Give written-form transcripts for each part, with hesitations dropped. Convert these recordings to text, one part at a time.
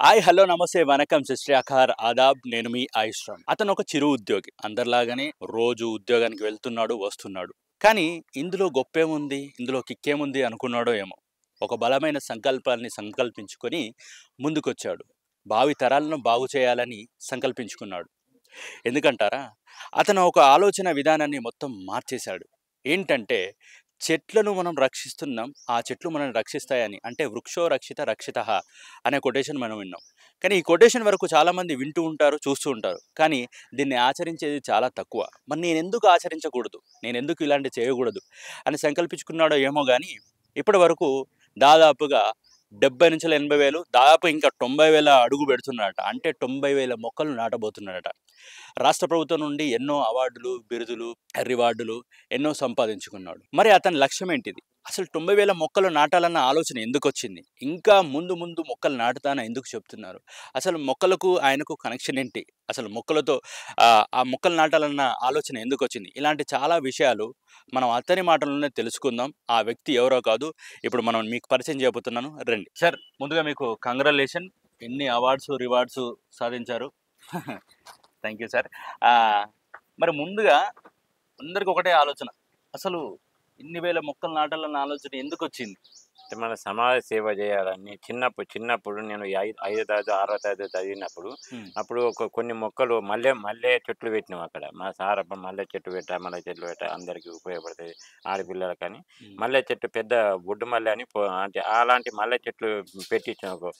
Hi hello నమస్తే వనకం శిష్ట్యాకార్ ఆదాబ్ నేను మీ ఆయుష్రామ్. అతను ఒక చిరు ఉద్యోగి, అందరిలాగానే రోజు ఉద్యోగానికి వెళ్తున్నాడు వస్తున్నాడు. కానీ ఇందులో గొప్పేముంది, ఇందులో కిక్కేముంది అనుకున్నాడో ఏమో. ఒక బలమైన సంకల్పాన్ని సంకల్పించుకొని ముందుకొచ్చాడు. భావి తరాలను బాగు చేయాలని సంకల్పించుకున్నాడు. ఎందుకంటారా, అతను ఒక ఆలోచన విధానాన్ని మొత్తం మార్చేశాడు. ఏంటంటే, చెట్లను మనం రక్షిస్తున్నాం, ఆ చెట్లు మనల్ని రక్షిస్తాయని. అంటే వృక్షో రక్షిత రక్షితః అనే కొటేషన్ మనం విన్నాం. కానీ ఈ కొటేషన్ వరకు చాలామంది వింటూ ఉంటారు, చూస్తూ ఉంటారు. కానీ దీన్ని ఆచరించేది చాలా తక్కువ. మరి నేనెందుకు ఆచరించకూడదు, నేనెందుకు ఇలాంటివి చేయకూడదు అని సంకల్పించుకున్నాడో ఏమో గానీ, ఇప్పటి వరకు దాదాపుగా 70,000-80,000, దాదాపు ఇంకా 90,000 అడుగు పెడుతున్నాడట. అంటే 90,000 మొక్కలు నాటబోతున్నాడట. రాష్ట్ర ప్రభుత్వం నుండి ఎన్నో అవార్డులు, బిరుదులు, రివార్డులు ఎన్నో సంపాదించుకున్నాడు. మరి అతని లక్ష్యం ఏంటిది? అసలు 90,000 మొక్కలు నాటాలన్న ఆలోచన ఎందుకొచ్చింది? ఇంకా ముందు ముందు మొక్కలు నాటుతానని ఎందుకు చెప్తున్నారు? అసలు మొక్కలకు ఆయనకు కనెక్షన్ ఏంటి? అసలు మొక్కలతో ఆ మొక్కలు నాటాలన్న ఆలోచన ఎందుకొచ్చింది? ఇలాంటి చాలా విషయాలు మనం అతని మాటల్లోనే తెలుసుకుందాం. ఆ వ్యక్తి ఎవరో కాదు, ఇప్పుడు మనం మీకు పరిచయం చేయబోతున్నాను, రండి. సార్, ముందుగా మీకు కంగ్రాచులేషన్. ఎన్ని అవార్డ్స్, రివార్డ్స్ సాధించారు. Thank you sir. మరి ముందుగా అందరికి ఒకటే ఆలోచన, అసలు ఇన్ని వేల మొక్కలు నాటాలన్న ఆలోచన ఎందుకు వచ్చింది? అంటే మన సమాజ సేవ చేయాలని చిన్నప్పుడు నేను ఐదో తరగతి 6వ తరగతి చదివినప్పుడు అప్పుడు కొన్ని మొక్కలు మల్లె చెట్లు పెట్టినాం అక్కడ. మా సార్ అప్పుడు మల్లె చెట్టు మల్లె చెట్లు అందరికీ ఉపయోగపడుతుంది ఆడపిల్లలు. కానీ మల్లె చెట్టు పెద్ద బొడ్డు మల్లె అని అంటే అలాంటి మల్లె చెట్లు పెట్టించాం. ఒక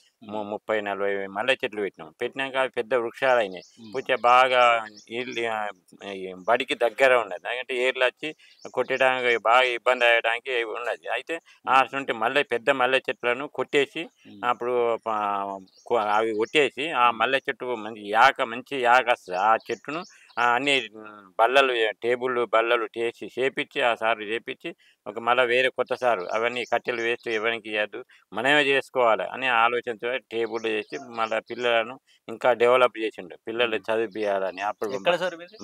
30-40 మల్లె చెట్లు పెట్టినాక అవి పెద్ద వృక్షాలు అయినాయి. పూర్తిగా బాగా ఈ బడికి దగ్గర ఉన్నది, ఎందుకంటే ఏర్లు వచ్చి కొట్టడానికి బాగా ఇబ్బంది అయ్యడానికి ఉన్నది. అయితే అటువంటి పెద్ద మల్లె చెట్లను కొట్టేసి అప్పుడు అవి కొట్టేసి ఆ మల్లె చెట్టు మంచి యాక వస్తుంది. ఆ చెట్టును అన్ని బల్లలు, బల్లలు చేపించి ఆ సారు చేపించి మళ్ళీ వేరే కొత్త సారు అవన్నీ కట్టెలు వేస్ట్ ఎవరికి ఇవ్వద్దు, మనమే చేసుకోవాలి అనే ఆలోచనతో టేబుల్ చేసి మళ్ళీ పిల్లలను ఇంకా డెవలప్ చేసిండు, పిల్లలు చదివియాలని. అప్పుడు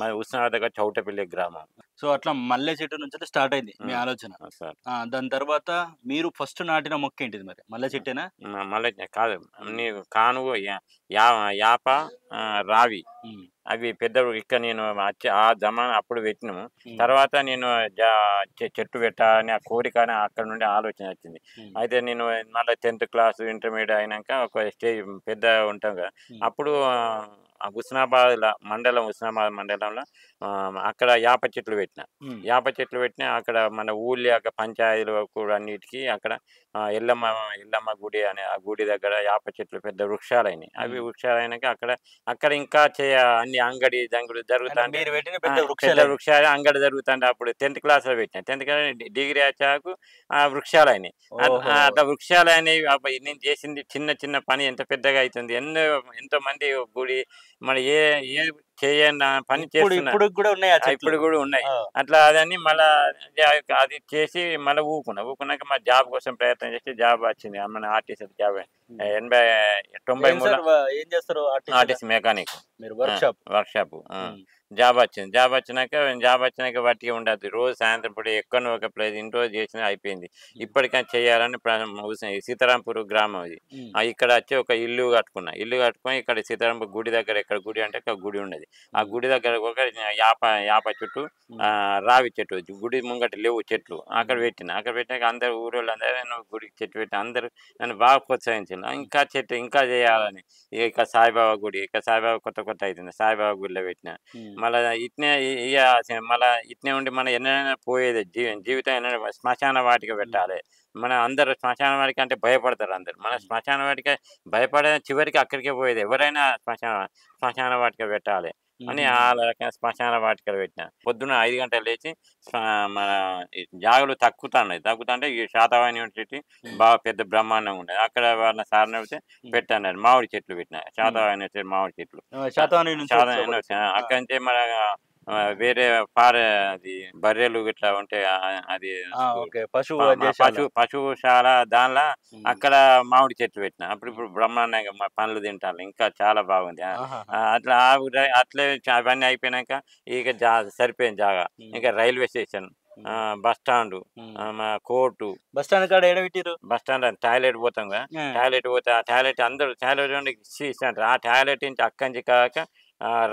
మన ఉస్మానాబాద్ దగ్గర చౌటపల్లి గ్రామం. సో అట్లా మల్లె చెట్టు నుంచి స్టార్ట్ అయింది మీ ఆలోచన. దాని తర్వాత మీరు ఫస్ట్ నాటిన మొక్క ఏంటిది? మరి మల్లె చెట్టేనా? మల్లె కాదు, కానుగ, యాప, రావి అవి పెద్ద. ఇక్కడ నేను ఆ జమానా అప్పుడు పెట్టినాము. తర్వాత నేను చెట్టు పెట్టాలని ఆ కోరిక అక్కడ నుండి ఆలోచన వచ్చింది. అయితే నేను మళ్ళీ 10th క్లాస్ ఇంటర్మీడియట్ అయినాక ఒక స్టేజ్ పెద్ద ఉంటాం కదా, అప్పుడు ఉస్మానాబాద్ మండలంలో అక్కడ యాప చెట్లు పెట్టినా అక్కడ మన ఊళ్ళో పంచాయతీలు కూడా అన్నిటికీ అక్కడ ఎల్లమ్మ గుడి అనే ఆ గుడి దగ్గర యాప చెట్లు పెద్ద వృక్షాలైనాయి. అవి వృక్షాలైనాక అక్కడ ఇంకా అన్ని అంగడి దంగుడు జరుగుతాయి, పెద్ద వృక్షాలు అంగడి జరుగుతాయి. అప్పుడు 10th క్లాస్ లో పెట్టినా, 10th క్లాస్ డిగ్రీ వచ్చాకు ఆ వృక్షాలైనాయి. అట్లా వృక్షాలైనవి నేను చేసింది చిన్న చిన్న పని ఎంత పెద్దగా అవుతుంది. ఎంతో మంది గుడి మన ఏ చేయని పని చేస్తున్నారు, ఇప్పుడు కూడా ఉన్నాయి. అట్లా అదని మళ్ళా అది చేసి మళ్ళీ ఊకున్నాక మా జాబ్ కోసం ప్రయత్నం చేసి జాబ్ వచ్చింది. మన RTC job 93 RTC mechanic workshop job వచ్చినాక వాటికి ఉండదు. రోజు సాయంత్రం పూట ఎక్కడో ఒక ప్లేస్ ఇంట్లో చేసిన అయిపోయింది. ఇప్పటికైనా చేయాలని సీతారాంపూర్ గ్రామం ఇది. ఇక్కడ వచ్చి ఒక ఇల్లు కట్టుకొని ఇక్కడ సీతారాంపూర్ గుడి దగ్గర, ఎక్కడ గుడి అంటే ఒక గుడి ఉన్నది. ఆ గుడి దగ్గర ఒక యాప చెట్టు, రావి చెట్టు, గుడి ముంగట లేవు చెట్లు, అక్కడ పెట్టినాక అందరు ఊరోళ్ళు అందరూ గుడికి చెట్టు పెట్టి అందరూ నన్ను బాగా ప్రోత్సహించాను. ఇంకా చేయాలని. ఇక సాయిబాబా గుడి, సాయిబాబా కొత్త అవుతుంది, సాయిబాబా గుడిలో పెట్టిన. మళ్ళీ ఇట్నే ఉండి మన ఎన్నైనా పోయేది జీవితం ఎన్నైనా శ్మశాన వాటిక పెట్టాలి. అందరు శ్మశాన వాటిక అంటే భయపడతారు అందరు. మన శ్మశాన వాటిక భయపడే చివరికి అక్కడికే పోయేది. ఎవరైనా శ్మశాన వాటిక పెట్టాలి అని ఆ రకంగా శ్మశాన వాటికలు పెట్టిన. పొద్దున్న 5 గంటలు లేచి మన జాగలు తగ్గుతుంటే ఈ శాతవాహన యూనివర్సిటీ బాగా పెద్ద బ్రహ్మాండంగా ఉండేది. అక్కడ వాళ్ళ సార్ నడితే పెట్టన్నారు, మామిడి చెట్లు పెట్టిన. శాతవాహన మామిడి చెట్లు అక్కడి నుంచే మన వేరే అది బర్రెలు ఇట్లా ఉంటే అది పశుశాల, దానిలో అక్కడ మామిడి చెట్లు పెట్టిన. ఇప్పుడు బ్రహ్మాండంగా పండ్లు తింటాను, ఇంకా చాలా బాగుంది. అట్లే అవన్నీ అయిపోయినాక ఇక సరిపోయింది జాగా. ఇంకా రైల్వే స్టేషన్ బస్ స్టాండ్, మా కోర్టు. బస్ స్టాండ్ కాడ ఏడ పెట్టిర్రు? బస్ స్టాండ్ టాయిలెట్ పోతాం కదా, టాయిలెట్ పోతే ఆ టాయిలెట్ అందరూ టాయిలెట్ ఇస్తారు. ఆ టాయిలెట్ నుంచి అక్కంచి కాక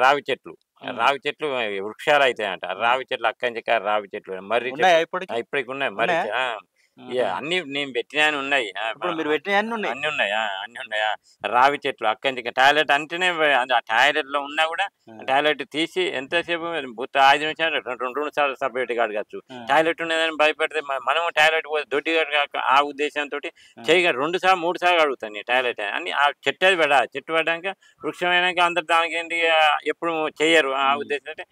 రావి చెట్లు, రావి చెట్లు వృక్షాలు అవుతాయంట. రావి చెట్లు అక్కంచి కాక రావి చెట్లు, మర్రి ఉన్నాయా చెట్లు ఇప్పటికి? ఇప్పటికి ఉన్నాయి. మర్రి అన్ని నేను పెట్టినవి ఉన్నాయి. ఇప్పుడు మీరు పెట్టినవి అన్ని ఉన్నాయి. అన్ని ఉన్నాయా? అన్ని ఉన్నాయా? రావి చెట్లు అక్కంచి టాయిలెట్ అంటేనే ఆ టాయిలెట్ లో ఉన్నా కూడా టాయిలెట్ తీసి ఎంతసేపు 5 నిమిషాలు 2 సార్లు సపరేట్గా అడగచ్చు. టాయిలెట్ ఉన్నదని భయపడితే మనము టాయిలెట్ పోతే దొడ్డి ఆ ఉద్దేశంతో చేయగా 2 సార్లు 3 సార్లు అడుగుతాను నేను టాయిలెట్ అని. ఆ చెట్టు అది చెట్టు పడ్డాక వృక్షమైనాక అందరు దానికి ఏంటి ఎప్పుడు చెయ్యరు. ఆ ఉద్దేశం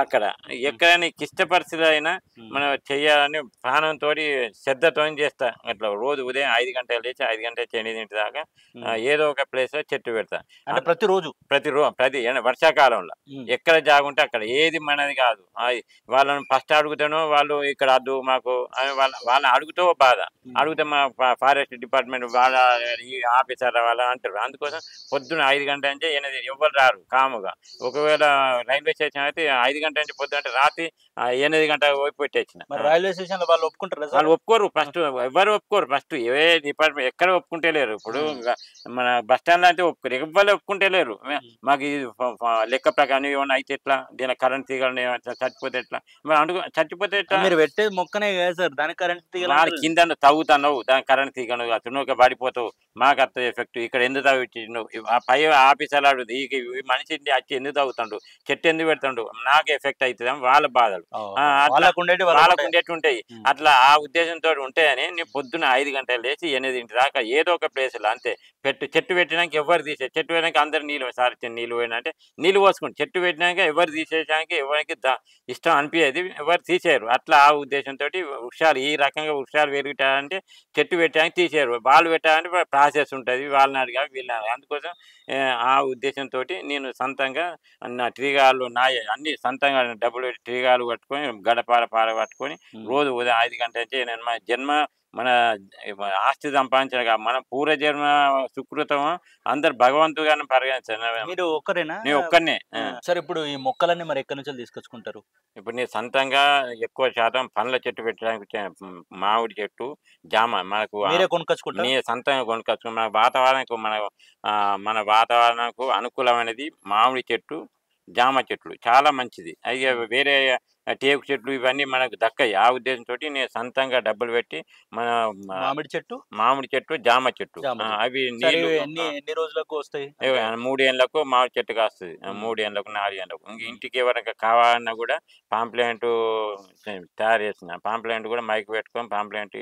అక్కడ ఎక్కడైనా క్లిష్ట పరిస్థితులు అయినా మనం చెయ్యాలని ప్రాణంతో శ్రద్ధతో చేస్తా. అట్లా రోజు ఉదయం 5 గంటలు లేచి 5 గంటల 8 దాకా ఏదో ఒక ప్లేస్ లో చెట్టు పెడతా. ప్రతి వర్షాకాలంలో ఎక్కడ జాగుంటే అక్కడ, ఏది మనది కాదు. వాళ్ళని ఫస్ట్ అడుగుతానో వాళ్ళు ఇక్కడ అద్దు మాకు వాళ్ళని అడుగుతో బాధ. అడిగితే మా ఫారెస్ట్ డిపార్ట్మెంట్ వాళ్ళ ఈ ఆఫీసర్ వాళ్ళ అంటారు. అందుకోసం పొద్దున 5 గంటల నుంచి 8 ఎవ్వరు రారు కాముగా. ఒకవేళ రైల్వే స్టేషన్ అయితే 5 గంటల నుంచి పొద్దున అంటే రాత్రి 8 గంటలకు పోయి పెట్టేసిన. రైల్వే స్టేషన్ లో వాళ్ళు ఒప్పుకుంటారు? వాళ్ళు ఒప్పుకోరు. ఫస్ట్ ఎవరు ఒప్పుకోరు. ఫస్ట్ ఏ డిపార్ట్మెంట్ ఎక్కడ ఒప్పుకుంటే లేరు. ఇప్పుడు మన బస్ స్టాండ్ అంటే ఒప్పుకోరు, ఎవ్వరు ఒప్పుకుంటే లేరు. మాకు ఇది లెక్క ప్రకారం ఏమన్నా అయితే ఎట్లా, దీని కరెంట్ తీగలని చచ్చిపోతే ఎట్లా, మరి చచ్చిపోతే ఎట్లా? మీరు పెట్టే మొక్కనే కదా సార్, దానికి కరెంట్ తీగలు కింద తవ్వుతున్నావు, దానికి కరెంట్ తీగను తునుక పడిపోతావు, మాకు అత్త ఎఫెక్ట్. ఇక్కడ ఎందుకు తవ్వించినావు? ఆ పై ఆఫీసర్లు అడుగుతుంది, ఈ మనిషి వచ్చి ఎందుకు తవ్వుతాడు, చెట్టు ఎందుకు పెడతాడు, నాకు ఎఫెక్ట్ అవుతుంది అని వాళ్ళ బాధలు వాళ్ళకు ఉండేటుంటాయి. అట్లా ఆ ఉద్దేశంతో ఉంటాయని నేను పొద్దున 5 గంటలు లేచి 8 దాకా ఏదో ఒక ప్లేస్లో అంతే చెట్టు పెట్టినాక ఎవరు తీసే, చెట్టు పెట్టినాక అందరు నీళ్ళు సారి నీళ్ళు పోయినా అంటే నీళ్ళు పోసుకుంటారు. చెట్టు పెట్టినాక ఎవరు తీసేసానికి ఎవరికి ఇష్టం అనిపించేది, ఎవరు తీసేయరు. అట్లా ఆ ఉద్దేశంతో వృక్షాలు ఈ రకంగా వృక్షాలు పెరుగుతాయంటే చెట్టు పెట్టడానికి తీసేయరు. వాళ్ళు పెట్టాలంటే ప్రాసెస్ ఉంటుంది, వాళ్ళని అడిగా వీళ్ళని అడిగా. అందుకోసం ఆ ఉద్దేశంతో నేను సొంతంగా నా ట్రీగాలు అన్ని సొంతంగా డబ్బులు ట్రీగాలు పట్టుకొని గడపాల పట్టుకొని రోజు ఉదయం 5 గంటల నుంచి మన ఆస్తి సంపాదించిన మన పూర్వజన్మ సుకృతం అందరు భగవంతుగానే పరిగణించారు. మీరు ఒక్కరేనా? నేను ఒక్కనే. సరే, ఇప్పుడు ఈ మొక్కలన్నీ మరి ఎక్కడి నుంచి తీసుకొచ్చుకుంటారు? ఇప్పుడు నేను సొంతంగా ఎక్కువ శాతం పండ్ల చెట్టు పెట్టడానికి మామిడి చెట్టు, జామ మనకు సొంతంగా కొనుక్కొచ్చుకుంటాం. మన వాతావరణకు మన వాతావరణకు అనుకూలమైనది మామిడి చెట్టు, జామ చెట్లు చాలా మంచిది. అవి వేరే టేకు చెట్లు ఇవన్నీ మనకు దక్కాయి. ఆ ఉద్దేశంతో నేను సొంతంగా డబ్బులు పెట్టి మన మామిడి చెట్టు, జామ చెట్టు అవి ఎన్ని రోజులకు వస్తాయి? 3 ఏళ్ళకు మామిడి చెట్టు కాస్తుంది. 3 ఏళ్ళకు 4 ఏళ్ళకు. ఇంక ఇంటికి ఎవరైనా కావాలన్నా కూడా పాంప్లెంట్ తయారు చేసిన పాంప్లెంట్ కూడా మైక్ పెట్టుకొని పాంప్లెంట్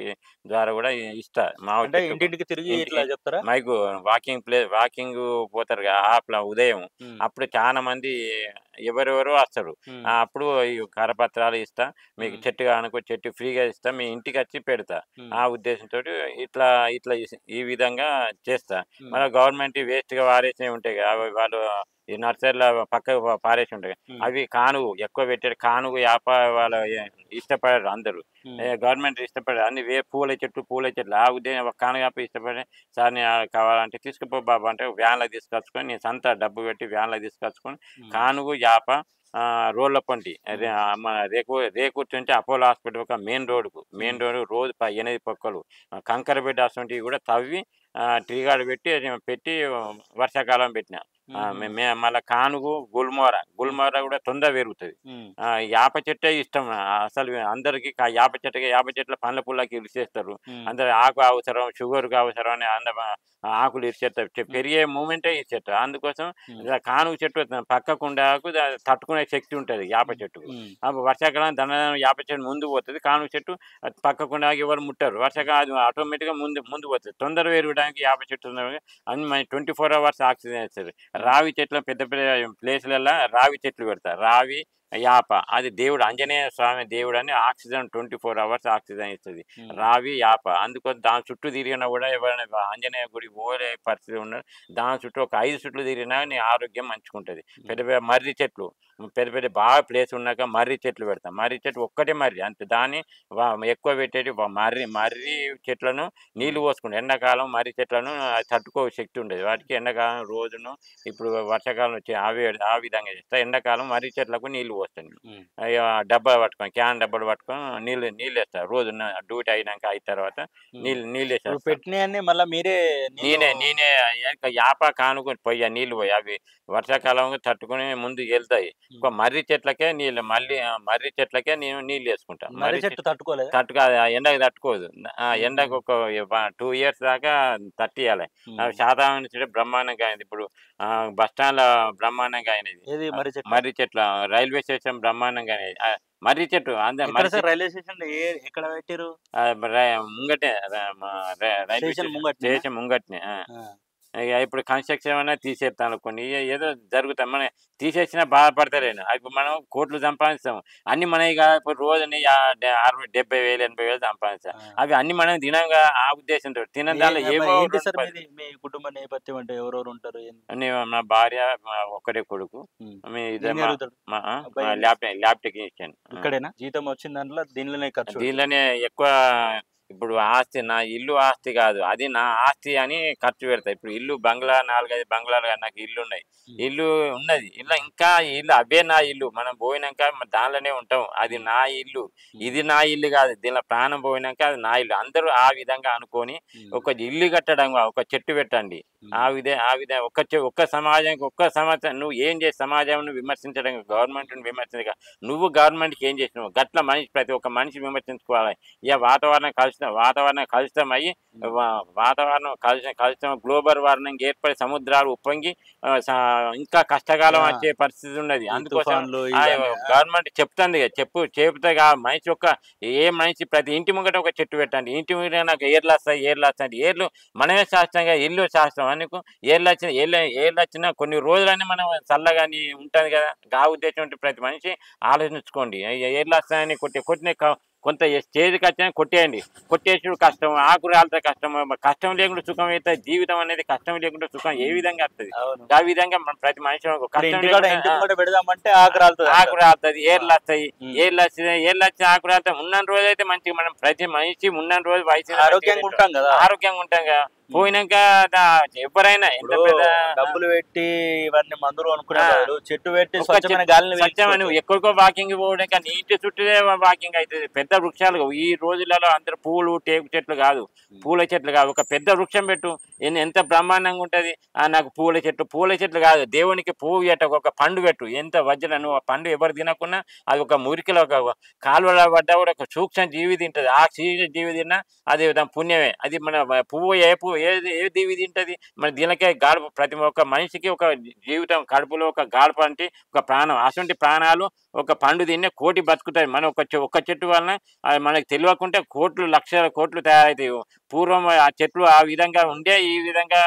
ద్వారా కూడా ఇస్తా. మామిడి ఇంటింటికి తిరిగి చెప్తారా? మైక్ వాకింగ్ పోతారు ఉదయం, అప్పుడు చాలా మంది ఎవరెవరో వస్తారు. అప్పుడు కరపత్రాలు ఇస్తా, మీకు చెట్టు అనుకో చెట్టు ఫ్రీగా ఇస్తా, మీ ఇంటికి వచ్చి పెడతా. ఆ ఉద్దేశంతో ఇట్లా ఈ విధంగా చేస్తా. మన గవర్నమెంట్ వేస్ట్ గా వారేసినవి ఉంటాయి కదా, వాళ్ళు ఈ నర్సరీలో పక్కకు పారేసి ఉంటాయి. అవి కానుగు ఎక్కువ పెట్టారు. కానుగు యాప వాళ్ళ ఇష్టపడరు అందరూ, గవర్నమెంట్ ఇష్టపడరు. అన్ని పూల చెట్లు ఆ ఉద్దేశం కానుగు యాప ఇష్టపడి సార్ నేను కావాలంటే తీసుకుపో బాబు అంటే వ్యాన్లకు తీసుకొచ్చుకొని నేను సొంత డబ్బు పెట్టి వ్యాన్లకు తీసుకొచ్చుకొని కానుగు యాప రోడ్ల పంటి మన రేకూర్తి నుంచి అపోలో హాస్పిటల్ ఒక మెయిన్ రోడ్ రోజు 8 పక్కలు కంకర బిడ్డ అటువంటివి కూడా తవ్వి ట్రీగాడు పెట్టి వర్షాకాలం పెట్టిన. మళ్ళీ కానుగు గుల్మోర కూడా తొందర పెరుగుతుంది. యాప చెట్టే ఇష్టం అసలు అందరికి. యాప చెట్ల పండ్ల పుల్లకి ఇరిచేస్తారు అందరు. ఆకు అవసరం, షుగర్కి అవసరం అని ఆకులు ఇరిచేస్తారు, పెరిగే మూమెంటే ఇరిచేస్తారు. అందుకోసం కానుగు చెట్టు పక్కకుండా తట్టుకునే శక్తి ఉంటుంది యాప చెట్టుకు. వర్షాకాలం యాప చెట్టు ముందు పోతుంది, కానుగు చెట్టు పక్కకుండా ఎవరు ముట్టారు. వర్షాకాలం ఆటోమేటిక్గా ముందు పోతుంది. తొందర పెరగడానికి యాప చెట్టు అన్ని 24 hours ఆక్సిజన్ ఇస్తుంది. రావి చెట్ల పెద్ద ప్లేస్లలో రావి చెట్లు పెడతారు. రావి యాప అది దేవుడు, ఆంజనేయ స్వామి దేవుడు అని ఆక్సిజన్ 24 hours ఆక్సిజన్ ఇస్తుంది రావి యాప. అందుకోసం దాని చుట్టూ తిరిగినా కూడా ఎవరైనా ఆంజనేయ గుడి పోలే పరిస్థితి ఉన్నారు, దాని చుట్టూ ఒక 5 చుట్లు తిరిగినా నీ ఆరోగ్యం మంచుకుంటుంది. పెద్ద మర్రి పెద్ద పెద్ద బాగా ప్లేస్ ఉన్నాక మర్రి చెట్లు పెడతాం. మర్రి చెట్టు ఒక్కటే మర్రి అంతే. దాన్ని ఎక్కువ పెట్టేటి మర్రి మర్రి చెట్లను నీళ్లు పోసుకుంటాం. ఎండాకాలం మర్రి చెట్లను తట్టుకో శక్తి ఉండదు వాటికి. ఎండాకాలం రోజును ఇప్పుడు వర్షాకాలం వచ్చి ఆ విధంగా చేస్తా. ఎండాకాలం మర్రి చెట్లకు నీళ్లు పోస్తాను. డబ్బా పట్టుకొని క్యాన్ డబ్బాలు పట్టుకొని నీళ్ళు వేస్తా. రోజు డ్యూటీ అయినాక అయిన తర్వాత నీళ్ళు వేస్తా. పెట్టినవన్నీ మళ్ళీ మీరే నేనే యాప కానుకొని పోయి నీళ్ళు పోయి అవి వర్షాకాలం తట్టుకుని ముందు వెళ్తాయి. మర్రి చెట్లకే నీళ్ళు మర్రి చెట్లకే నేను నీళ్ళు వేసుకుంటా. మర్రి చెట్టు తట్టుకోలేదు, ఎండకు తట్టుకోదు. ఎండకు ఒక 2 years దాకా తట్టియాలి. శాతవాహన చెట్టు బ్రహ్మాండంగా అయింది. ఇప్పుడు బస్ స్టాండ్ లో బ్రహ్మాండంగా అయినది మర్రి చెట్లు. రైల్వే స్టేషన్ బ్రహ్మాండంగా అయినది మర్రి చెట్టు. రైల్వే స్టేషన్ ఎక్కడ పెట్టారు? ముంగటే రైల్వే స్టేషన్ ముంగట్నే. ఇప్పుడు కన్స్ట్రక్షన్ అన్నా తీసేస్తాను కొన్ని ఏదో జరుగుతాం. మనం తీసేసినా బాధపడతారేను. ఇప్పుడు మనం కోట్లు సంపాదిస్తాం. అన్ని మనవి కాదు. ఇప్పుడు రోజుని 60,000 70,000 సంపాదిస్తాం. అవి అన్ని మనం తినంగా ఆ ఉద్దేశంతో తిన దానిలో ఏమో. మీ కుటుంబ నేపథ్యం అంటే ఎవరెవరు ఉంటారు? మా భార్య ఒక్కడే కొడుకు. Lab technician. ఇక్కడేనా జీతం వచ్చిన దాంట్లో దీనిలోనే ఎక్కువ. ఇప్పుడు ఆస్తి నా ఇల్లు ఆస్తి కాదు, అది నా ఆస్తి అని ఖర్చు పెడతా. ఇప్పుడు ఇల్లు బంగ్లా 4-5 బంగ్లాలు నాకు ఇల్లు ఉన్నాయి. ఇల్లు ఉన్నది. ఇంకా ఇల్లు అవే నా ఇల్లు. మనం పోయినాక దానిలోనే ఉంటాం. అది నా ఇల్లు. ఇది నా ఇల్లు కాదు. దీనిలో ప్రాణం పోయినాక అది నా ఇల్లు. అందరూ ఆ విధంగా అనుకొని ఒక ఇల్లు కట్టడం, ఒక చెట్టు పెట్టండి. ఆ విధంగా ఒక్క సమాజానికి ఒక్క సంవత్సరం నువ్వు ఏం చేసి సమాజం విమర్శించడం, గవర్నమెంట్ విమర్శించగా నువ్వు గవర్నమెంట్కి ఏం చేసినావు? గట్ల మనిషి ప్రతి ఒక్క మనిషి విమర్శించుకోవాలి. ఇక వాతావరణం కలుషితం అయ్యి కలుషితం గ్లోబల్ వార్మింగ్ ఏర్పడి సముద్రాలు ఉప్పొంగి ఇంకా కష్టకాలం వచ్చే పరిస్థితి ఉన్నది. అందుకోసం గవర్నమెంట్ చెప్తుంది. చెప్తే మనిషి ఏ మనిషి ప్రతి ఇంటి ముంగట ఒక చెట్టు పెట్టండి. ఇంటి ముంగట నాకు ఏర్లు వస్తాయి. ఏర్లు మనమే శాస్త్రంగా ఇల్లు శాస్త్రం అనుకో. ఏర్లు వచ్చినా కొన్ని రోజులన్నీ మనం చల్లగా ఉంటుంది కదా. ఆ ఉద్దేశం ప్రతి మనిషి ఆలోచించుకోండి. ఏర్లు వస్తాయని కొట్టిన కొంత స్టేజ్కి వచ్చినా కొట్టేయండి. కొట్టేసుడు కష్టం, ఆకు రాలితే కష్టం లేకుండా సుఖం అయితే. జీవితం అనేది కష్టం లేకుండా సుఖం ఏ విధంగా వస్తుంది? ఆ విధంగా ప్రతి మనిషి ఆకు రాలుతుంది, ఏర్లు వస్తాయి. ఏర్లు వచ్చి ఆకు రాలుతాయి. ఉన్న రోజు అయితే మంచిగా మనం ప్రతి మనిషి ఉన్న రోజు వయసు ఆరోగ్యంగా ఉంటాం కదా. పోయినాక ఎవరైనా ఎంత పెద్ద డబ్బులు పెట్టి ఇవన్నీ మందులు అనుకున్నారు, చెట్టు పెట్టి స్వచ్ఛమైన ఎక్కడికో వాకింగ్ పోవడం కానీ ఇంటి చుట్టూనే వాకింగ్ అవుతుంది. పెద్ద వృక్షాలు ఈ రోజులలో అందరు పూలు టేకు చెట్లు కాదు, పూల చెట్లు కాదు. ఒక పెద్ద వృక్షం పెట్టు, ఎంత బ్రహ్మాండంగా ఉంటది. నాకు పూల చెట్లు కాదు, దేవునికి పువ్వు పెట్ట ఒక పండు పెట్టు. ఎంత వజ్ర నువ్వు ఆ పండు ఎవరు తినకున్నా అది ఒక మురికిలో ఒక కాలువలో పడ్డా కూడా ఒక సూక్ష్మ జీవి తింటది. ఆ జీవి తిన్నా అది పుణ్యమే. అది మన పువ్వు ఏ జీవి తింటది? మన దీనికే గాడుపు. ప్రతి ఒక్క మనిషికి ఒక జీవితం, కడుపులో ఒక గాడుపు అంటే ఒక ప్రాణం. అటువంటి ప్రాణాలు ఒక పండు తిన్నే కోటి బతుకుతాయి. మనం ఒక్క చెట్టు వలన మనకు తెలియకుంటే లక్షల కోట్లు తయారవుతాయి. పూర్వం ఆ చెట్లు ఆ విధంగా ఉండే ఈ విధంగా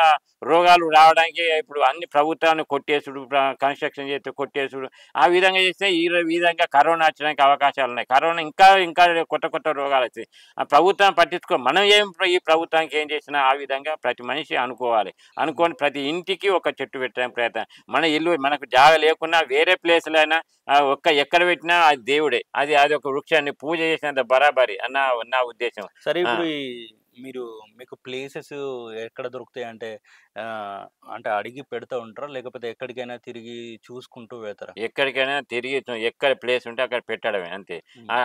రోగాలు రావడానికి ఇప్పుడు అన్ని ప్రభుత్వాన్ని కొట్టేసుడు, కన్స్ట్రక్షన్ చేస్తే కొట్టేసుడు, ఆ విధంగా చేస్తే ఈ విధంగా కరోనా వచ్చడానికి అవకాశాలు ఉన్నాయి. కరోనా ఇంకా కొత్త రోగాలు వస్తాయి. ఆ ప్రభుత్వం పట్టించుకో. మనం ఈ ప్రభుత్వానికి ఏం చేసినా ఆ విధంగా ప్రతి మనిషి అనుకోవాలి. అనుకొని ప్రతి ఇంటికి ఒక చెట్టు పెట్టడానికి ప్రయత్నం. మన ఇల్లు మనకు జాగ లేకున్నా వేరే ప్లేస్లో అయినా ఎక్కడ పెట్టినా అది దేవుడే. అది ఒక వృక్షాన్ని పూజ చేసినంత బరాబరి అన్న నా ఉద్దేశం. సరే, ఇప్పుడు మీకు ప్లేసెస్ ఎక్కడ దొరుకుతాయి అంటే అడిగి పెడతా ఉంటారా, లేకపోతే ఎక్కడికైనా తిరిగి చూసుకుంటూ వెళ్తారా? ఎక్కడికైనా తిరిగి ఎక్కడ ప్లేస్ ఉంటే అక్కడ పెట్టడమే అంతే.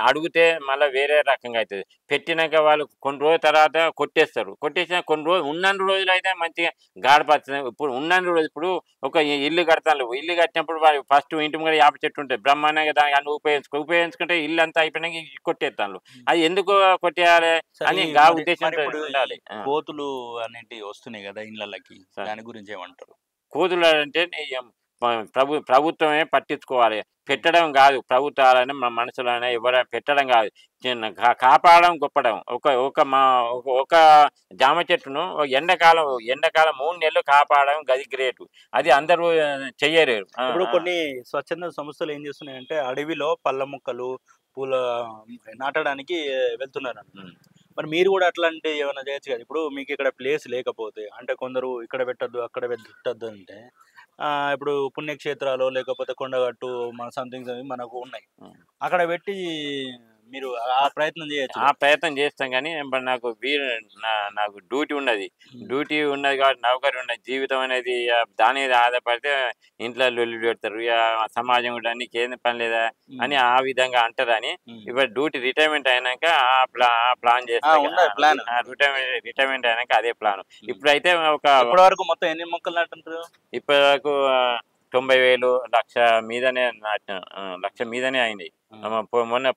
అడిగితే మళ్ళీ వేరే రకంగా అవుతుంది. పెట్టినాక వాళ్ళు కొన్ని రోజుల తర్వాత కొట్టేసిన కొన్ని రోజులు ఉన్న రోజులు అయితే మంచిగా గాడపడుతుంది. ఇప్పుడు ఉన్న రోజు ఇప్పుడు ఒక ఇల్లు కడతాను. ఇల్లు కట్టినప్పుడు వాళ్ళు ఫస్ట్ ఇంటి ముందు యాప చెట్టు ఉంటుంది. బ్రహ్మాండంగా దాన్ని అన్ని ఉపయోగించుకుంటే ఇల్లు అంతా అయిపోయినాక కొట్టేస్తాను. అది ఎందుకు కొట్టేయాలి అని ఉద్దేశం ఉండాలి. కోతులు అనేటివి వస్తున్నాయి కదా ఇళ్ళకి, దాని గురించి ఏమంటారు? కోతులు అంటే ప్రభుత్వమే పట్టించుకోవాలి. పెట్టడం కాదు. ప్రభుత్వాలైనా మన మనుషులైనా ఎవరైనా పెట్టడం కాదు, కాపాడడం గొప్పడం. ఒక జామ చెట్టును ఎండాకాలం 3 నెలలు కాపాడడం గది గ్రేటు. అది అందరూ చెయ్యలేరు. ఇప్పుడు కొన్ని స్వచ్ఛంద సంస్థలు ఏం చేస్తున్నాయంటే అడవిలో పళ్ళ మొక్కలు, పూల నాటడానికి వెళ్తున్నారు. మరి మీరు కూడా అట్లాంటి ఏమైనా చేయొచ్చు కదా. ఇప్పుడు మీకు ఇక్కడ ప్లేస్ లేకపోతే అంటే కొందరు ఇక్కడ పెట్టద్దు అక్కడ పెట్టద్దు అంటే ఇప్పుడు పుణ్యక్షేత్రాలు లేకపోతే కొండగట్టు మన సంథింగ్ మనకు ఉన్నాయి. హ్మ్. అక్కడ పెట్టి మీరు ఆ ప్రయత్నం చేయొచ్చుగా. ఆ ప్రయత్నం చేస్తాం గానీ, మరి నాకు డ్యూటీ ఉన్నది. హ్మ్. డ్యూటీ ఉన్నది కాబట్టి నౌకరీ ఉన్నది. జీవితం అనేది దాని మీద ఆధారపడితే ఇంట్లో లొల్లి పెడతారు. సమాజం కూడా నీకేంది పని లేదా అని హ్మ్. ఆ విధంగా అంటారని, హ్మ్. ఇప్పుడు డ్యూటీ రిటైర్మెంట్ అయినాక ఆ ప్లాన్ చేస్తా. ఉన్నది ప్లాన్. రిటైర్మెంట్ అయినాక అదే ప్లాను. హ్మ్. ఇప్పుడైతే ఇప్పటి వరకు మొత్తం ఎన్ని మొక్కలు నాటుంటారు? ఇప్పటివరకు 90,000 లక్ష మీదనే నాటాం. 1,00,000 మీదనే అయినాయి. హ్మ్. మొన్న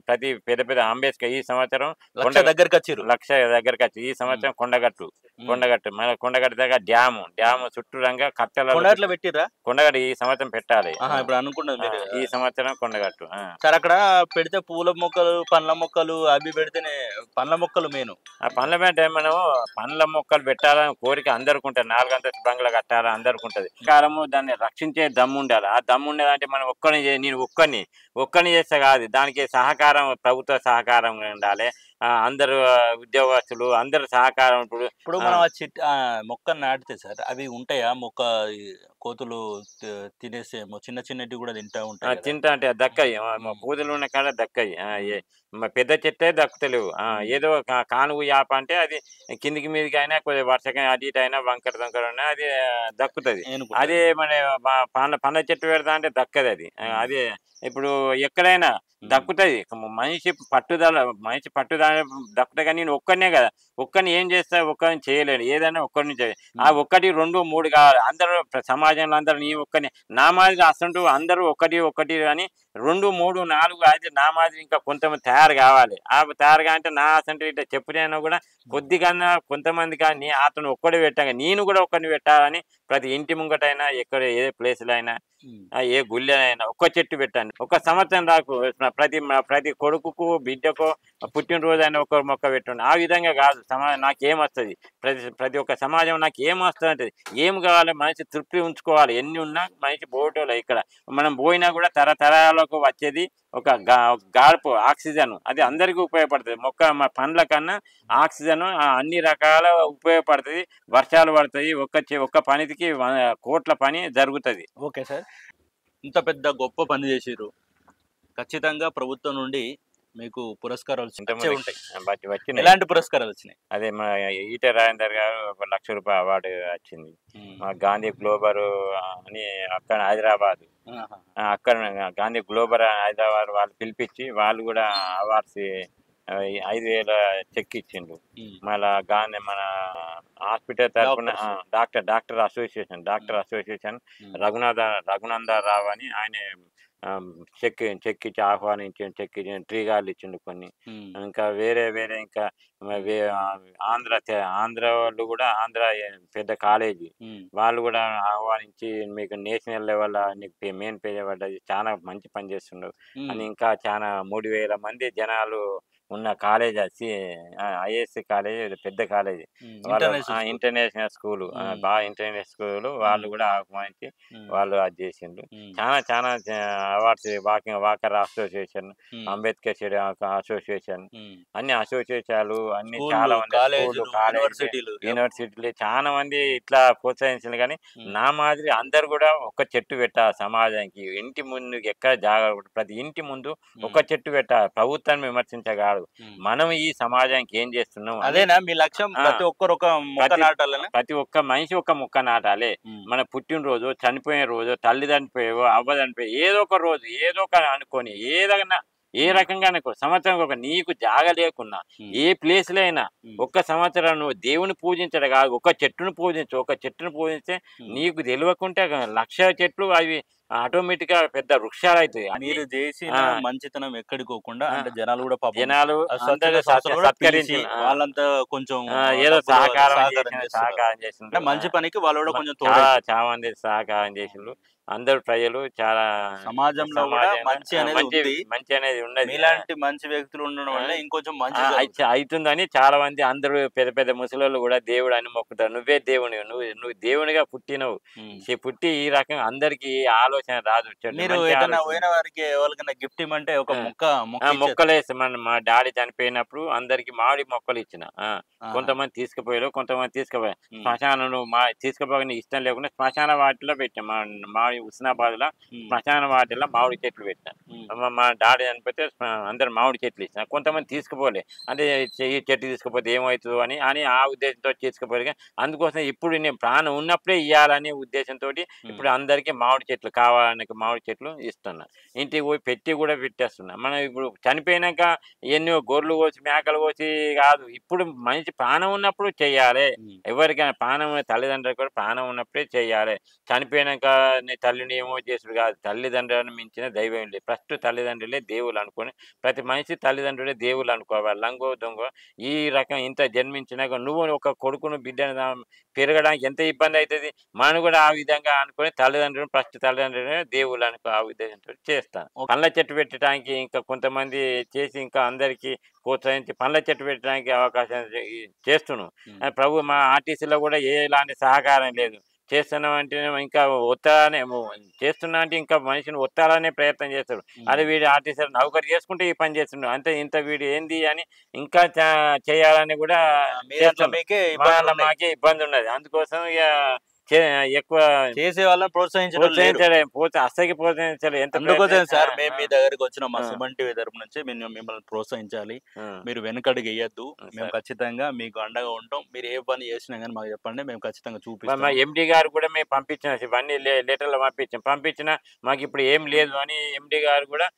ప్రతి పెద్ద పెద్ద అంబేద్కర్ ఈ సంవత్సరం 1,00,000 దగ్గరకొచ్చిర్రు. 1,00,000 దగ్గరకొచ్చి. ఈ హ్మ్. సంవత్సరం కొండగట్టు. హ్మ్. మన కొండగట్టు దగ్గర డ్యాము. హ్మ్. చుట్టూరంగా కట్టెలలో కొండగట్లో పెట్టిర్రా? కొండగట్టు ఈ సంవత్సరం పెట్టాలి. ఆహా! ఇప్పుడు అనుకున్నది ఆ! మీరు. ఈ సంవత్సరం కొండగట్టు. ఆ! సార్ అక్కడ పెడితే పూల మొక్కలు, పండ్ల మొక్కలు అవి పెడితేనే పండ్ల మొక్కలు మెయిను. ఆ పండ్ల మీద మనం పండ్ల మొక్కలు పెట్టాలని కోరిక అందరికుంటది. 4 అంతస్తు బంగ్లా కట్టాలని అందరికుంటది. కాలము దాన్ని రక్షించే దమ్ముండాలి. ఆ దమ్ముండేదంటే మనం నేను ఒక్కడిని చేస్తే కాదు. దానికి సహకారం ప్రభుత్వ సహకారం ఉండాలి. అందరూ ఉద్యోగస్తులు అందరూ సహకారం ఇప్పుడు ఇప్పుడు మనం మొక్కను నాటితే సార్ అవి ఉంటాయా? ఈ కోతులు తి తినేసేమో చిన్న చిన్నటివి గూడా తింటా ఉంటాయి గదా! తింటా అంటే దక్కయి. హ్మ్. పూదలున్న కాడ దక్కయి. హ్మ్. పెద్ద చెట్టే దక్కుతలేవు. హ్మ్. ఏదో కానుగు యాప అంటే అది కిందికి మీదికి అయినా కొద్దిగా వరుసగా అటు ఇటు అయినా వంకర టొంకర ఉన్నా అది దక్కుతది. ఏనుకుంటది. అదే మన పండ్ల చెట్టు పెడతా అంటే దక్కదది. హ్మ్. అదే ఇప్పుడు ఎక్కడైనా హ్మ్. దక్కుతది. మనిషి పట్టుదల దక్కుతాయి కానీ నేను ఒక్కడినే కదా! ఒక్కడిని ఏం చేస్తా? ఒక్కడిని చేయలేను. ఏదైనా ఒక్కడిని ఆ హ్మ్. 1, 2, 3 కావాలి. అందరూ సమాజంలో అందరూ నీ ఒక్కడినే నా మాదిరి అసంటూ అందరూ ఒకటి అని 2, 3, 4, 5 నా మాదిరి ఇంకా కొంతమంది తయారు కావాలి. తయారుగా అంటే నా అసంటి ఇట్లా చెప్పుడైనా కూడా హ్మ్. కొద్దిగన్నా కొంతమంది కానీ అతను ఒక్కడే పెట్టాక నేను కూడా ఒక్కడిని పెట్టాలని ప్రతి ఇంటి ముంగటైనా ఎక్కడ ఏ ప్లేస్‌లో అయినా హ్మ్. ఏ గుళ్ళో అయినా ఒక్క చెట్టు పెట్టండి. ఒక సంవత్సరం దాకా ప్రతి కొడుకుకు, బిడ్డకో పుట్టినరోజైనా ఒక మొక్క పెట్టండి. ఆ విధంగా కాదు నాకేమొస్తది? ప్రతి ఒక్క సమాజం నాకేమొస్తదంటది. ఏం కావాలి? మనిషి తృప్తి ఉంచుకోవాలి. ఎన్ని ఉన్నా మనిషి పోవటంలే ఇక్కడ. మనం పోయినా కూడా తరతరాలకు వచ్చేది ఒక గాడుపు ఆక్సిజన్. అది హ్మ్. అందరికీ ఉపయోగపడుతది. పండ్ల కన్నా ఆక్సిజన్ అన్ని రకాల ఉపయోగపడుతది. వర్షాలు పడతాయి. ఒక్క పనికి కోట్ల పని జరుగుతది. Okay sir. ఇంత పెద్ద గొప్ప పని జేసిర్రు. ఖచ్చితంగా ప్రభుత్వం నుండి మీకు పురస్కారాలు వచ్చే ఇంతకుముందు ఉంటాయి. వచ్చినాయి. ఎలాంటి పురస్కారాలొచ్చినాయి? అదే మన ఈటె రాజేందర్ గారు ఒక ₹1,00,000 అవార్డు వచ్చింది. హ్మ్. గాంధీ గ్లోబల్ అని అక్కడ హైదరాబాద్. ఆహా! అక్కడ గాంధీ గ్లోబల్ హైదరాబాద్ వాళ్ళు పిలిపించి వాళ్ళు కూడా అవార్డ్స్ 5,000 చెక్ ఇచ్చిండ్రు. హ్మ్. మళ్ళా మన హాస్పిటల్ తరపున డాక్టర్స్. హ్మ్. డాక్టర్ అసోసియేషన్ హ్మ్. రఘునందరావు అని ఆయన ఆహ్, చెక్ ఇచ్చి ఆహ్వానించిండు. చెక్ ఇచ్చి ట్రీ గార్డ్‌లు ఇచ్చిండు కొన్ని. హ్మ్. ఇంకా వేరే ఇంకా ఆంధ్ర వాళ్ళు కూడా పెద్ద కాలేజీ. హ్మ్. వాళ్ళు కూడా ఆహ్వానించి మీకు నేషనల్ లెవెల్‌లో నీకు మెయిన్ పేజ్ పడ్డది. చాలా మంచి పని చేస్తున్నావు హ్మ్. అని ఇంకా చాలా 3,000 మంది జనాలు ఉన్న కాలేజ్ ఐఏఎస్‌సి కాలేజ్ పెద్ద కాలేజీ. హ్మ్. వాళ్ళు ఇంటర్నేషనల్ స్కూల్. International school. హ్మ్. బాగా ఇంటర్నేషనల్ స్కూలు. హ్మ్. వాళ్ళు కూడా ఆహ్వానించి హ్మ్. వాళ్ళు అది చేసిండ్రు. హ్మ్. చాలా చాలా అవార్డ్స్ వాకర్ అసోసియేషన్, హ్మ్. అంబేద్కర్ అసోసియేషన్ హ్మ్. అన్ని అసోసియేషన్లు అన్ని స్కూళ్ళు, చాలా మంది స్కూళ్ళు, కాలేజీలు, కాలేజీలు, యూనివర్సిటీలు. యూనివర్సిటీలు చాలా మంది ఇట్లా ప్రోత్సహించిండ్రు గానీ, హ్మ్. నా మాదిరి అందరూ గూడా ఒక చెట్టు పెట్టాలి సమాజానికి. ఇంటి ముందు ఎక్కడ జాగా ప్రతి ఇంటి ముందు హ్మ్. ఒక చెట్టు పెట్టాలి. ప్రభుత్వాన్ని విమర్శించగాదు. హ్మ్. మనం ఈ సమాజానికి ఏం చేస్తున్నాం అని అదేనా మీ లక్ష్యం? ఆ! ప్రతి ఒక్కరు ఒక మొక్క ప్రతి నాటాలనా? ప్రతి ఒక్క మనిషి ఒక మొక్క నాటాలి. హ్మ్. మన పుట్టినరోజు, చనిపోయిన రోజు, తల్లి చనిపోయేవో, అవ్వ చనిపోయే ఏదో ఒక రోజు ఏదో ఒక అనుకోని ఏదైనా ఏ హ్మ్. రకంగా అనుకో సంవత్సరానికి నీకు జాగ లేకున్నా హ్మ్. ఏ ప్లేస్‌లో అయినా హ్మ్. ఒక్క సంవత్సరం నువ్వు దేవుని పూజించడం కాదు. ఒక చెట్టును పూజించు. ఒక చెట్టును పూజిస్తే హ్మ్. నీకు తెలవకుంటే 1,00,000 చెట్లు అవి ఆటోమేటిక్‌గా పెద్ద వృక్షాలైతాయి. అన్నీ మీరు ఆ! జేసిన మంచితనం ఎక్కడికోకుండా ఆ! అంటే జనాలు గూడా పాపం జనాలు అందరూ స్వచ్ఛంద సంస్థలు గూడా పిలిచి సత్కరించిన వాళ్ళంతా కొంచెం ఏదో డబ్బులు అది సహకారం చేసిన జేస్తున్నారు. సహకారం అంటే చేసిండ్రు. మంచి పనికి వాళ్ళు గూడా కొంచెం చాలా తోడైతుర్రు. చాలా మంది సహకారం హ్మ్. చేసిండ్రు. అందరూ ప్రజలు చాలా సమాజంలో గూడా సమాజంలో మంచి అనేది మంచి ఉంది. మంచి అనేది ఉన్నది. మీలాంటి మంచి వ్యక్తులు ఉండడం ఆ! వల్లే ఇంకొంచెం ఆ! మంచి జరుగుతుంది. అయితుందని చాలా మంది అందరూ పెద్ద పెద్ద ముసలోళ్ళు గూడా దేవుడని మొక్కుతారు. నువ్వే దేవునివి. నువ్వు నువ్వు దేవునిగా పుట్టినవు. హ్మ్. పుట్టి ఈ రకంగా అందరికీ ఆలోచన రాదు. మీరు మంచి ఎటన్నా ఆలోచన. పోయిన వారికి ఎవరికైనా గిఫ్ట్ ఇమ్మంటే ఒక ఆ! మొక్క ఇచ్చేది. మొక్కలేసి మా డాడీ చనిపోయినప్పుడు అందరికి మామిడి మొక్కలిచ్చిన. ఆహా! కొంతమంది తీసుకుపోయారు. కొంతమంది తీసుకుపోయారు. హ్మ్. శ్మశానంలో తీసుకుపోగానే ఇష్టం లేకుండా శ్మశాన వాటిలో పెట్టాం. మాది హుస్నాబాద్‌ల హ్మ్. శ్మశాన వాటిలో మామిడి చెట్లు పెట్టినా. హ్మ్. మా డాడీ చనిపోతే అందరు మామిడి చెట్లు ఇచ్చిన. కొంతమంది తీసుకుపోలే. అంటే ఈ చెట్టు తీసుకపోతే ఏమైతదో అని ఆ ఉద్దేశంతో తీసుకుపోయారు గాని, అందుకోసం ఇప్పుడు నేను ప్రాణం ఉన్నప్పుడే ఇయ్యాలనే ఉద్దేశంతోటి హ్మ్. ఇప్పుడు అందరికీ మామిడి చెట్లు కావాలనికి మామిడి చెట్లు ఇస్తున్నా. ఇంటికి పోయి పెట్టి కూడా పెట్టేస్తున్నా. మనం ఇప్పుడు చనిపోయినాక ఎన్నో గొర్రెలు కోసి, మేకలు కోసి కాదు. ఇప్పుడు మనిషి ప్రాణం ఉన్నప్పుడు చెయ్యాలే. హ్మ్. ఎవరికైనా ప్రాణం తల్లిదండ్రులకు కూడా ప్రాణం ఉన్నప్పుడే చెయ్యాలే. చనిపోయినాక నీ తల్లిని ఏమో చేసుడు కాదు. తల్లిదండ్రులను మించిన దైవం లేదు. ఫస్ట్ తల్లిదండ్రులే దేవుళ్ళు అనుకోని ప్రతి మనిషి తల్లిదండ్రులే దేవుళ్ళు అనుకోవాలి. లంగో, దొంగో ఈ రకం ఇంత జన్మించినాక నువ్వు ఒక కొడుకును, బిడ్డను పెరగడానికి ఎంత ఇబ్బంది అయితది. మనం కూడా ఆ విధంగా అనుకోని తల్లిదండ్రులను ఫస్ట్ తల్లిదండ్రులనే దేవుళ్ళు అనుకో ఆ ఉద్దేశంతోటి చేస్తాను. ఓకే. పండ్ల చెట్టు పెట్టడానికి ఇంకా కొంతమంది చేసి ఇంకా అందరికీ ప్రోత్సహించి పండ్ల చెట్టు పెట్టడానికి అవకాశం చేస్తున్నాం. హ్మ్. మా ఆర్టీసీలో కూడా ఎలాంటి సహకారం లేదు. చేస్తున్నాం అంటేనేమో ఇంకా ఒత్తాలనే చేస్తున్నా అంటే ఇంకా మనిషిని ఒత్తాలనే ప్రయత్నం చేస్తాడు. హ్మ్. అరే వీడు ఆర్టీసీలో నౌకరు చేసుకుంటే ఈ పని చేస్తుండు. అంతే ఇంత వీడు ఏంది అని ఇంకా చేయాలని కూడా మీ దాంట్లో చేస్తున్నాం. మీకే ఇబ్బందులున్నాయి. మాకే ఇబ్బందున్నది. అందుకోసం ఇగ చే ఎక్కువ చేసే వాళ్ళని ప్రోత్సహించడం లేరు. ప్రోత్సహించలేం. అస్సలకి ప్రోత్సహించలేం. ఎంత ప్రయత్నం అందుకోసమే సార్ మేము ఆ! మీ దగ్గరికొచ్చినాం. మా ఆ! సుమన్ టీవీ తరపు నుంచి మిమ్మల్ని ప్రోత్సహించాలి. ఆ! మీరు వెనకడుగెయ్యొద్దు. మేము సరే. ఖచ్చితంగా మీకు అండగా ఉంటాం. మీరు ఏ పని చేసినా గాని మాకు చెప్పండి. మేము ఖచ్చితంగా మా చూపిస్తాము. ఎండీ గారు కూడా మేము పంపించాం. ఇవన్నీ లెటర్‌లు పంపించాం. పంపించినా మాకిప్పుడు ఏం లేదు అని ఎండీ గారు కూడా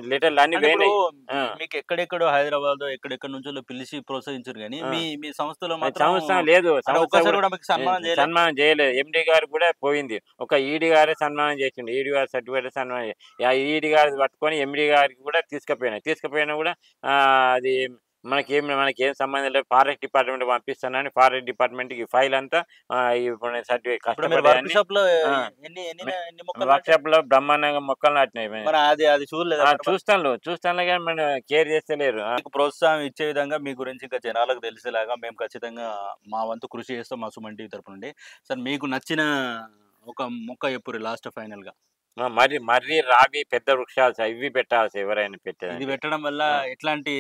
లెటర్‌లు అన్నీ అంటే ఇప్పుడు పోయినాయి. ఆ! మీకు ఎక్కడెక్కడో హైదరాబాదో ఎక్కడెక్కడి నుంచో పిలిచి ప్రోత్సహించారు గానీ, ఆ! మీ సంస్థలో అది మాత్రం సంవత్సరం లేదు. అంటే సంవత్సరం ఒక్కసారి కూడా గూడా మీకు సన్మానం చేయలే? సన్మానం చేయలేదు. ఎండీ గారు కూడా పోయింది. ఒక ఈడీ గారే సన్మానం చేసిండు. ఈడీ గారి సర్టిఫికేట్ సన్మానం ఆ ఈడీ గారిది పట్టుకొని ఎండీ గారికి కూడా తీసుకుపోయినా. తీసుకుపోయినా కూడా అది మనకేం సంబంధం లేదు. ఫారెస్ట్ డిపార్ట్‌మెంట్‌కి పంపిస్తానని ఫారెస్ట్ డిపార్ట్‌మెంట్‌కి ఈ ఫైల్ అంతా ఇప్పుడు సర్టిఫికేట్ ఇప్పుడు మీరు వర్క్ కష్టపడ్డయన్నీ షాప్‌లో ఆ! ఎన్ని మొక్కలు నాటారు? వర్క్‌షాప్‌లో బ్రహ్మాండంగా మొక్కలు నాటినాయి. మరి అది చూడలేదా మరి వాళ్ళు? చూస్తానులే గాని మన కేర్ చేస్తలేరు. మీకు ప్రోత్సాహం ఇచ్చే విధంగా మీ గురించి ఇంకా జనాలకు తెలిసేలాగా మేము ఖచ్చితంగా మా వంతు కృషి చేస్తాం మా సుమన్ టీవీ తరపు నుండి. సార్ మీకు నచ్చిన ఒక మొక్క చెప్పుర్రి లాస్ట్ ఫైనల్‌గా. మర్రి, రావి పెద్ద వృక్షాలు ఇవి పెట్టాల్సి ఎవరైనా ఇది పెట్టేదంటే. పెట్టడం వల్ల ఆ! ఎట్లాంటి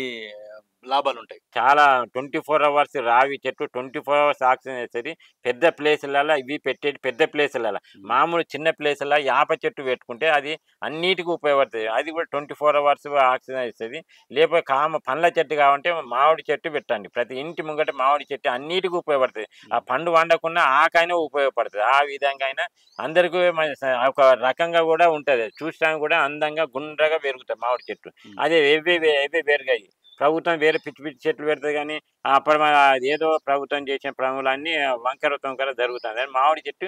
లాభాలుంటాయి? చాలా 24 అవర్స్ రావి చెట్టు 24 అవర్స్ ఆక్సిజన్ ఇస్తది. పెద్ద ప్లేసులల్ల ఇవి పెట్టేటి పెద్ద ప్లేసులల్ల. హ్మ్. మామూలు చిన్న ప్లేసుల యాప చెట్టు పెట్టుకుంటే అది అన్నిటికి ఉపయోగపడుతది. అది కూడా 24 అవర్స్ ఆక్సిజన్ ఇస్తది. లేకపోతే పండ్ల చెట్టు కావాలంటే మామిడి చెట్టు పెట్టండి. ప్రతి ఇంటి ముంగట మామిడి చెట్టు అన్నిటికి ఉపయోగపడుతది. ఆ హ్మ్. పండు పండకున్నా ఆకైనా ఉపయోగపడుతది. ఆ విధంగా అయినా అందరికీ ఒక రకంగా కూడా ఉంటది. చూడడానికి కూడా అందంగా గుండ్రగా పెరుగుతది మామిడి చెట్టు. హ్మ్. అదే ఇవి పెరిగాయి. ప్రభుత్వం వేరే పిచ్చి పిచ్చి చెట్లు పెడతది గానీ, అప్పుడు అదేదో ప్రభుత్వం చేసిన పనులన్నీ వంకర, తొంకర జరుగుతాయి. కానీ మామిడి చెట్టు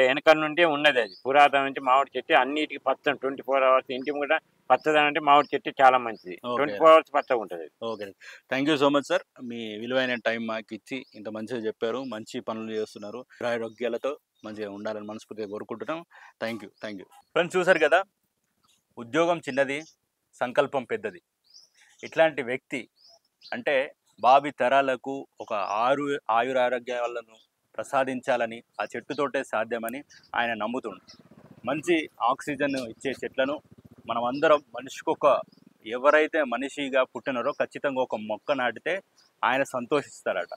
ఎనక నుండే ఉన్నదది. పురాతనం నుంచి మామిడి చెట్టు అన్నిటికి పచ్చని 24 అవర్స్ ఇంటి ముంగట పచ్చదనం అంటే మామిడి చెట్టు చాలా మంచిది. ఓకే. 24 అవర్స్ పచ్చగుంటదది. Okay. Thank you so much sir. మీ విలువైన టైం మాకిచ్చి ఇంత మంచిగా చెప్పారు. మంచి పనులు చేస్తున్నారు. ఆరోగ్యాలతో మంచిగా ఉండాలని మనస్ఫూర్తిగా కోరుకుంటున్నాం. Thank you. ఫ్రెండ్స్ చూసారు కదా! ఉద్యోగం చిన్నది, సంకల్పం పెద్దది. ఇట్లాంటి వ్యక్తి అంటే భావి తరాలకు ఒక ఆయురారోగ్యాలను ప్రసాదించాలని ఆ చెట్టుతోటే సాధ్యమని ఆయన నమ్ముతుండు. మంచి ఆక్సిజన్ ఇచ్చే చెట్లను మనమందరం మనిషికొక ఎవరైతే మనిషిగా పుట్టినారో ఖచ్చితంగా ఒక మొక్క నాటితే ఆయన సంతోషిస్తారట.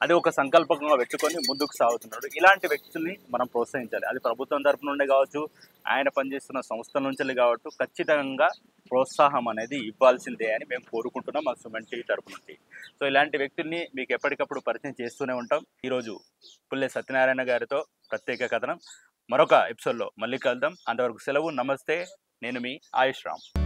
అది ఒక సంకల్పంగా పెట్టుకొని ముందుకు సాగుతున్నాడు. ఇలాంటి వ్యక్తుల్ని మనం ప్రోత్సహించాలి. అది ప్రభుత్వం తరపు నుండే కావచ్చు, ఆయన పనిచేస్తున్న సంస్థల నుంచి కావచ్చు, ఖచ్చితంగా ప్రోత్సాహం అనేది ఇవ్వాల్సిందే అని మేము కోరుకుంటున్నాం మా సుమన్ టీవీ తరపు నుండి. సో ఇలాంటి వ్యక్తుల్ని మీకు ఎప్పటికప్పుడు పరిచయం చేస్తూనే ఉంటాం. ఈరోజు పుల్లె సత్యనారాయణ గారితో ప్రత్యేక కథనం. మరొక ఎపిసోడ్‌లో మళ్ళీ కలుద్దాం. అంతవరకు సెలవు. నమస్తే. నేను మీ ఆయుష్ రామ్.